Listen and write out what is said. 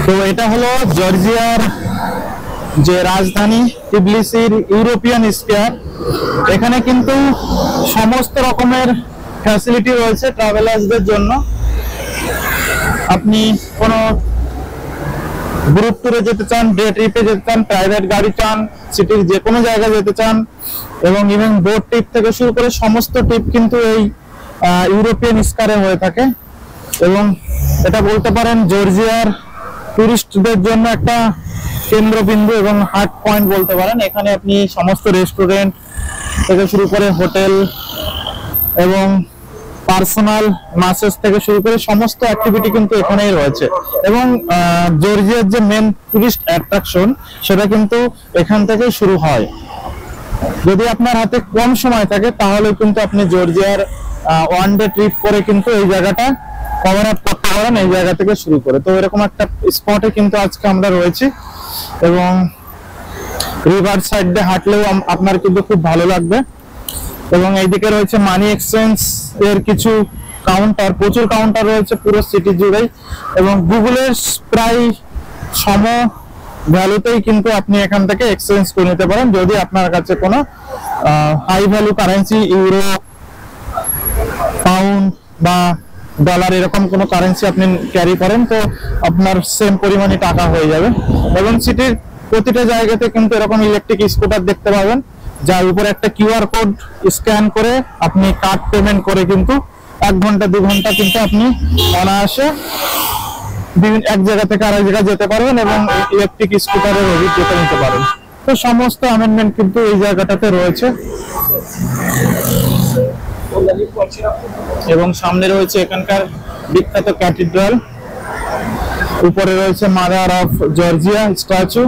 তো এটা হলো জর্জিয়ার যে রাজধানী টিবিলিসির ইউরোপিয়ান স্কয়ার। এখানে কিন্তু সমস্ত রকমের ফ্যাসিলিটি রয়েছে ট্রাভেলার্সদের জন্য। আপনি কোনো গ্রুপ ট্যুরে যেতে চান, ডে ট্রিপে যেতে চান, প্রাইভেট গাড়ি চান, সিটির যে কোনো জায়গায় যেতে চান, এবং ইভেন বোট ট্রিপ থেকে শুরু করে সমস্ত ট্রিপ কিন্তু এই ইউরোপিয়ান স্কয়ারে হয়ে থাকে। এবং এটা বলতে পারেন জর্জিয়ার টুরিস্টদের জন্য একটা কেন্দ্রবিন্দু এবং হার্ট পয়েন্ট বলতে পারেন। এখানে আপনি সমস্ত রেস্টুরেন্ট থেকে শুরু করে হোটেল এবং পার্সোনাল ম্যাসেজ থেকে শুরু করে সমস্ত অ্যাক্টিভিটি কিন্তু এখানেই রয়েছে। এবং জর্জিয়ার যে মেন টুরিস্ট অ্যাট্রাকশন সেটা কিন্তু এখান থেকেই শুরু হয়। যদি আপনার হাতে কম সময় থাকে তাহলে কিন্তু আপনি জর্জিয়ার ওয়ান ডে ট্রিপ করে কিন্তু এই জায়গাটা কভার আপ করতে পারেন, এই জায়গা থেকে শুরু করে। তো এরকম একটা স্পটে কিন্তু আজকে আমরা রয়েছি এবং রিভার সাইড দিয়ে হাঁটলেও আপনার কিন্তু খুব ভালো লাগবে। এবং এইদিকে রয়েছে মানি এক্সচেঞ্জ এর কিছু কাউন্টার, প্রচুর কাউন্টার রয়েছে পুরো সিটি জুড়েই। এবং গুগলের প্রায় সম ভ্যালুতেই কিন্তু আপনি এখান থেকে এক্সচেঞ্জ করে নিতে পারেন। যদি আপনার কাছে কোনো high value currency, euro, pound বা ডলার এরকম কোনো কারেন্সি আপনি ক্যারি করেন, তো আপনার সেম পরিমাণে টাকা হয়ে যাবে। এবং সিটির প্রতিটা জায়গাতে কিন্তু এরকম ইলেকট্রিক স্কুটার দেখতে পাবেন, যার উপরে একটা কিউআর কোড স্ক্যান করে আপনি কার্ড পেমেন্ট করে কিন্তু 1 ঘন্টা 2 ঘন্টা কিন্তু আপনি অনায়াসে এক জায়গা থেকে আরেক জায়গায় যেতে পারবেন এবং ইলেকট্রিক স্কুটারের অভিজ্ঞতা নিতে পারেন। তো সমস্ত অ্যামেন্ডমেন্ট কিন্তু এই জায়গাটাতে রয়েছে। এবং সামনে রয়েছে এখানকার বিখ্যাত ক্যাথিড্রাল, উপরে রয়েছে মাদার অফ জর্জিয়া স্ট্যাচু।